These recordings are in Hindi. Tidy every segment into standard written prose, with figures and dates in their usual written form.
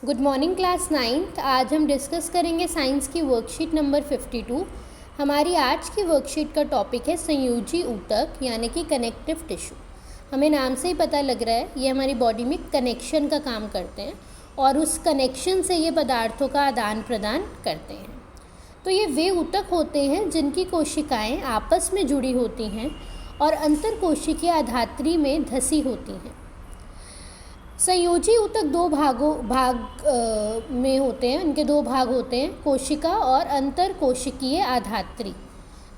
Good morning class 9th। आज हम डिस्कस करेंगे साइंस की वर्कशीट नंबर 52। हमारी आज की वर्कशीट का टॉपिक है संयोजी ऊतक यानी कि कनेक्टिव टिश्यू। हमें नाम से ही पता लग रहा है ये हमारी बॉडी में कनेक्शन का काम करते हैं और उस कनेक्शन से ये पदार्थों का आदान प्रदान करते हैं। तो ये वे ऊतक होते हैं जिनकी कोशिकाएं आपस में जुड़ी होती हैं और अंतर कोशिकीय आधात्री में धसी होती हैं। संयोजी ऊतक दो भाग में होते हैं, इनके दो भाग होते हैं, कोशिका और अंतर कोशिकीय आधात्री।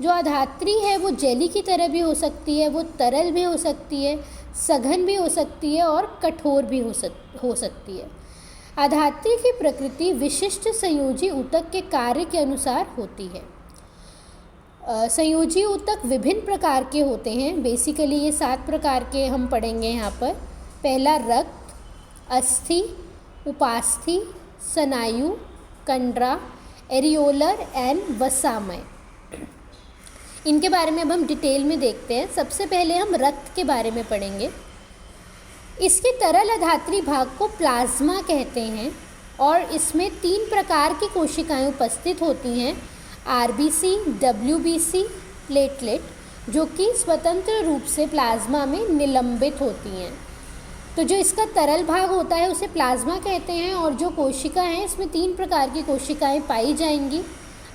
जो आधात्री है वो जेली की तरह भी हो सकती है, वो तरल भी हो सकती है, सघन भी हो सकती है और कठोर भी हो सकती है। आधात्री की प्रकृति विशिष्ट संयोजी ऊतक के कार्य के अनुसार होती है। संयोजी ऊतक विभिन्न प्रकार के होते हैं। बेसिकली ये 7 प्रकार के हम पढ़ेंगे यहाँ पर। पहला रक्त, अस्थि, उपास्थि, स्नायु, कंडरा, एरियोलर एंड वसामय। इनके बारे में अब हम डिटेल में देखते हैं। सबसे पहले हम रक्त के बारे में पढ़ेंगे। इसके तरल आधात्री भाग को प्लाज्मा कहते हैं और इसमें 3 प्रकार की कोशिकाएं उपस्थित होती हैं, आरबीसी, डब्ल्यूबीसी, प्लेटलेट, जो कि स्वतंत्र रूप से प्लाज्मा में निलंबित होती हैं। तो जो इसका तरल भाग होता है उसे प्लाज्मा कहते हैं और जो कोशिका हैं इसमें 3 प्रकार की कोशिकाएं पाई जाएंगी,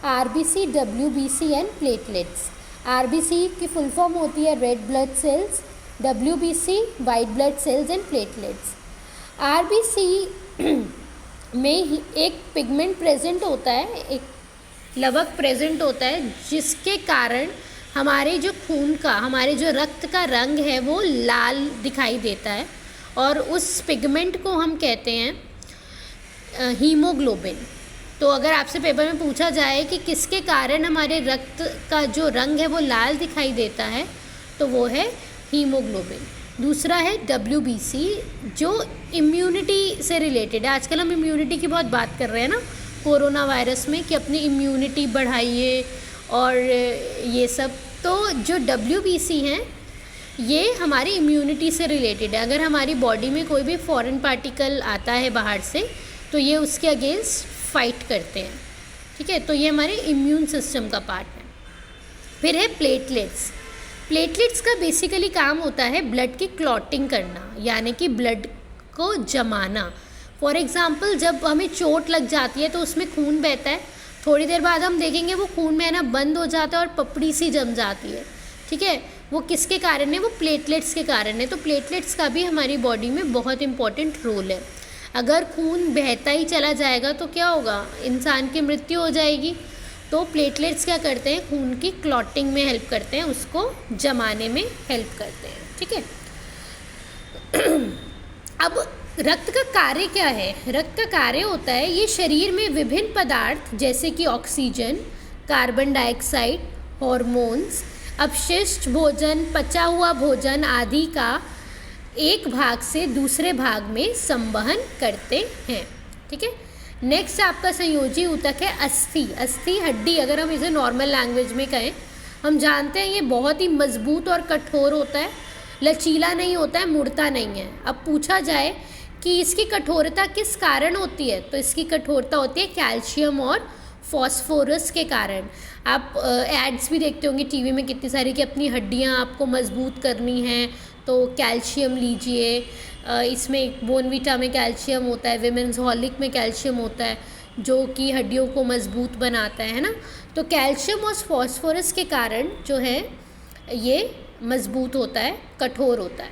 RBC, WBC and platelets. RBC की फुल फॉर्म होती है red blood cells, WBC white blood cells and platelets. RBC में एक पिगमेंट प्रेजेंट होता है, एक लवक प्रेजेंट होता है, जिसके कारण हमारे जो खून का, हमारे जो रक्त का रंग है वो लाल दिखाई देता है और उस पिगमेंट को हम कहते हैं हीमोग्लोबिन। तो अगर आपसे पेपर में पूछा जाए कि किसके कारण हमारे रक्त का जो रंग है वो लाल दिखाई देता है, तो वो है हीमोग्लोबिन। दूसरा है डब्ल्यूबीसी, जो इम्यूनिटी से रिलेटेड है। आजकल हम इम्यूनिटी की बहुत बात कर रहे हैं ना, कोरोना वायरस में, कि अपनी इम्यूनिटी बढ़ाइए और ये सब। तो जो डब्ल्यूबीसी हैं ये हमारी इम्यूनिटी से रिलेटेड है। अगर हमारी बॉडी में कोई भी फॉरेन पार्टिकल आता है बाहर से तो ये उसके अगेंस्ट फाइट करते हैं, ठीक है। तो ये हमारे इम्यून सिस्टम का पार्ट है। फिर है प्लेटलेट्स। प्लेटलेट्स का बेसिकली काम होता है ब्लड की क्लॉटिंग करना, यानी कि ब्लड को जमाना। फॉर एग्ज़ाम्पल, जब हमें चोट लग जाती है तो उसमें खून बहता है, थोड़ी देर बाद हम देखेंगे वो खून बहना बंद हो जाता है और पपड़ी सी जम जाती है, ठीक है। वो किसके कारण है? वो प्लेटलेट्स के कारण है। तो प्लेटलेट्स का भी हमारी बॉडी में बहुत इंपॉर्टेंट रोल है। अगर खून बहता ही चला जाएगा तो क्या होगा? इंसान की मृत्यु हो जाएगी। तो प्लेटलेट्स क्या करते हैं? खून की क्लॉटिंग में हेल्प करते हैं, उसको जमाने में हेल्प करते हैं, ठीक है। अब रक्त का कार्य क्या है? रक्त का कार्य होता है ये शरीर में विभिन्न पदार्थ जैसे कि ऑक्सीजन, कार्बन डाइऑक्साइड, हॉर्मोन्स, अपशिष्ट भोजन, पचा हुआ भोजन आदि का एक भाग से दूसरे भाग में संवहन करते हैं, ठीक है। नेक्स्ट आपका संयोजी ऊतक है अस्थि। अस्थि हड्डी, अगर हम इसे नॉर्मल लैंग्वेज में कहें, हम जानते हैं ये बहुत ही मजबूत और कठोर होता है, लचीला नहीं होता है, मुड़ता नहीं है। अब पूछा जाए कि इसकी कठोरता किस कारण होती है, तो इसकी कठोरता होती है कैल्शियम और फॉस्फोरस के कारण। आप एड्स भी देखते होंगे टीवी में कितनी सारी, कि अपनी हड्डियां आपको मजबूत करनी हैं तो कैल्शियम लीजिए। इसमें बोनवीटा में कैल्शियम होता है, विमेंस हॉर्लिक में कैल्शियम होता है, जो कि हड्डियों को मजबूत बनाता है ना। तो कैल्शियम और फॉस्फोरस के कारण जो है ये मजबूत होता है, कठोर होता है,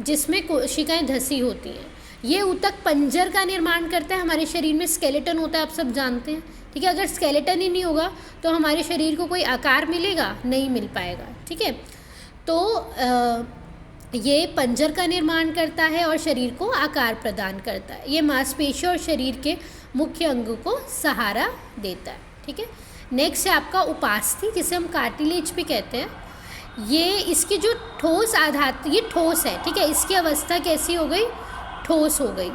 जिसमें कोशिकाएं धसी होती हैं। ये ऊतक पंजर का निर्माण करता है। हमारे शरीर में स्केलेटन होता है, आप सब जानते हैं, ठीक है। अगर स्केलेटन ही नहीं होगा तो हमारे शरीर को कोई आकार मिलेगा? नहीं मिल पाएगा, ठीक है। तो ये पंजर का निर्माण करता है और शरीर को आकार प्रदान करता है। ये मांसपेशियों और शरीर के मुख्य अंगों को सहारा देता है, ठीक है। नेक्स्ट है आपका उपास्थि, जिसे हम कार्टिलेज भी कहते हैं। ये इसकी जो ठोस आधार, ये ठोस है, ठीक है। इसकी अवस्था कैसी हो गई? ठोस हो गई।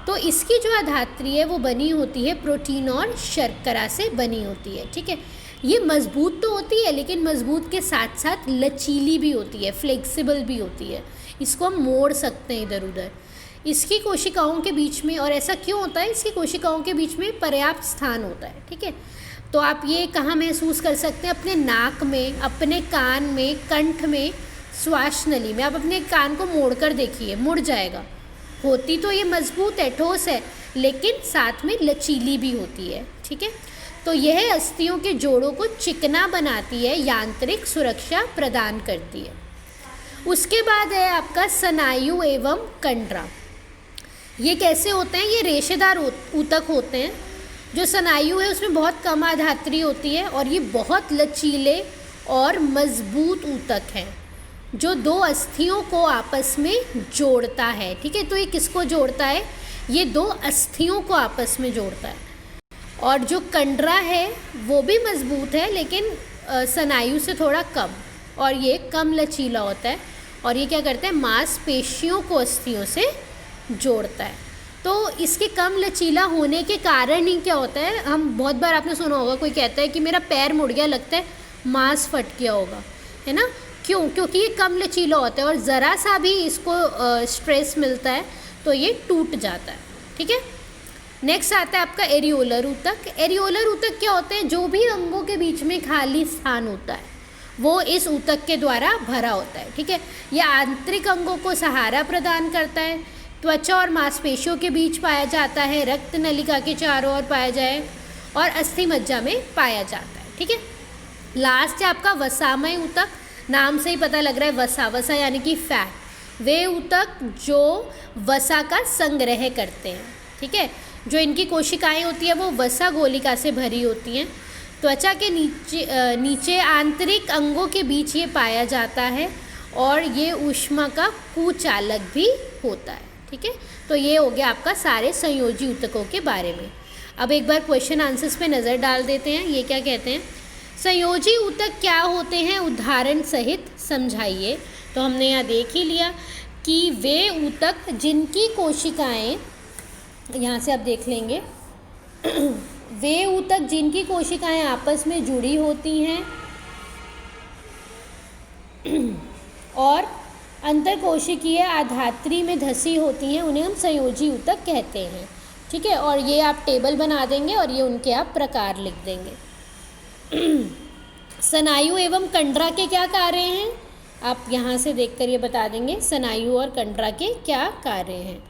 तो इसकी जो आधात्री है वो बनी होती है प्रोटीन और शर्करा से बनी होती है, ठीक है। ये मजबूत तो होती है लेकिन मजबूत के साथ साथ लचीली भी होती है, फ्लेक्सिबल भी होती है। इसको हम मोड़ सकते हैं इधर उधर। इसकी कोशिकाओं के बीच में, और ऐसा क्यों होता है, इसकी कोशिकाओं के बीच में पर्याप्त स्थान होता है, ठीक है। तो आप ये कहाँ महसूस कर सकते हैं, अपने नाक में, अपने कान में, कंठ में, श्वास नली में। आप अपने कान को मोड़ कर देखिए, मुड़ जाएगा। होती तो ये मजबूत है, ठोस है, लेकिन साथ में लचीली भी होती है, ठीक है। तो यह अस्थियों के जोड़ों को चिकना बनाती है, यांत्रिक सुरक्षा प्रदान करती है। उसके बाद है आपका स्नायु एवं कंडरा। ये कैसे होते हैं, ये रेशेदार ऊतक होते हैं। जो स्नायु है उसमें बहुत कम आधात्री होती है और ये बहुत लचीले और मजबूत ऊतक हैं जो दो अस्थियों को आपस में जोड़ता है, ठीक है। तो ये किसको जोड़ता है, ये दो अस्थियों को आपस में जोड़ता है। और जो कंडरा है वो भी मजबूत है, लेकिन स्नायु से थोड़ा कम, और ये कम लचीला होता है। और ये क्या करता है, मांसपेशियों को अस्थियों से जोड़ता है। तो इसके कम लचीला होने के कारण ही क्या होता है, हम बहुत बार आपने सुना होगा, कोई कहता है कि मेरा पैर मुड़ गया, लगता है मांस फट गया होगा, है ना। क्यों, क्योंकि ये कम लचीला होता है और ज़रा सा भी इसको स्ट्रेस मिलता है तो ये टूट जाता है, ठीक है। नेक्स्ट आता है आपका एरियोलर ऊतक। एरियोलर ऊतक क्या होते हैं, जो भी अंगों के बीच में खाली स्थान होता है वो इस ऊतक के द्वारा भरा होता है, ठीक है। यह आंतरिक अंगों को सहारा प्रदान करता है, त्वचा और मांसपेशियों के बीच पाया जाता है, रक्त नलिका के चारों ओर पाया जाए और अस्थि मज्जा में पाया जाता है, ठीक है। लास्ट है आपका वसामय ऊतक। नाम से ही पता लग रहा है, वसा, वसा यानी कि फैट। वे ऊतक जो वसा का संग्रह करते हैं, ठीक है। जो इनकी कोशिकाएं होती है वो वसा गोलिका से भरी होती हैं। त्वचा के नीचे आंतरिक अंगों के बीच ये पाया जाता है और ये ऊष्मा का कुचालक भी होता है, ठीक है। तो ये हो गया आपका सारे संयोजी ऊतकों के बारे में। अब एक बार क्वेश्चन आंसर्स पे नज़र डाल देते हैं। ये क्या कहते हैं, संयोजी ऊतक क्या होते हैं, उदाहरण सहित समझाइए। तो हमने यहाँ देख ही लिया कि वे ऊतक जिनकी कोशिकाएं, यहाँ से आप देख लेंगे, वे ऊतक जिनकी कोशिकाएं आपस में जुड़ी होती हैं और अंतरकोशिकीय आधात्री में धसी होती हैं, उन्हें हम संयोजी ऊतक कहते हैं, ठीक है। और ये आप टेबल बना देंगे और ये उनके आप प्रकार लिख देंगे। स्नायु एवं कंडरा के क्या कार्य हैं, आप यहाँ से देखकर ये बता देंगे स्नायु और कंडरा के क्या कार्य हैं।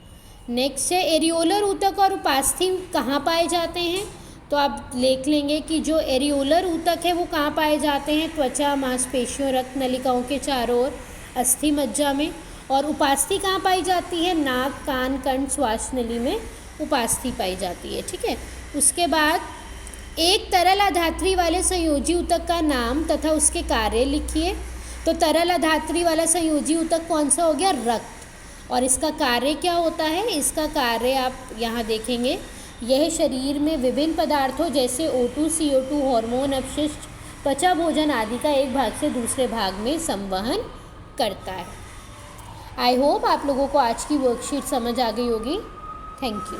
नेक्स्ट है एरियोलर ऊतक और उपास्थि कहाँ पाए जाते हैं। तो आप देख लेंगे कि जो एरियोलर ऊतक है वो कहाँ पाए जाते हैं, त्वचा, मांसपेशियों, रक्त नलिकाओं के चारों ओर, अस्थि मज्जा में। और उपास्थि कहाँ पाई जाती है, नाक, कान, कंठ, श्वास नली में उपास्थि पाई जाती है, ठीक है। उसके बाद एक तरल अधात्री वाले संयोजी ऊतक का नाम तथा उसके कार्य लिखिए। तो तरल अधात्री वाला संयोजी ऊतक कौन सा हो गया, रक्त। और इसका कार्य क्या होता है, इसका कार्य आप यहाँ देखेंगे, यह शरीर में विभिन्न पदार्थों जैसे O2, CO2, हार्मोन अपशिष्ट, त्वचा, भोजन आदि का एक भाग से दूसरे भाग में संवहन करता है। आई होप आप लोगों को आज की वर्कशीट समझ आ गई होगी। Thank you.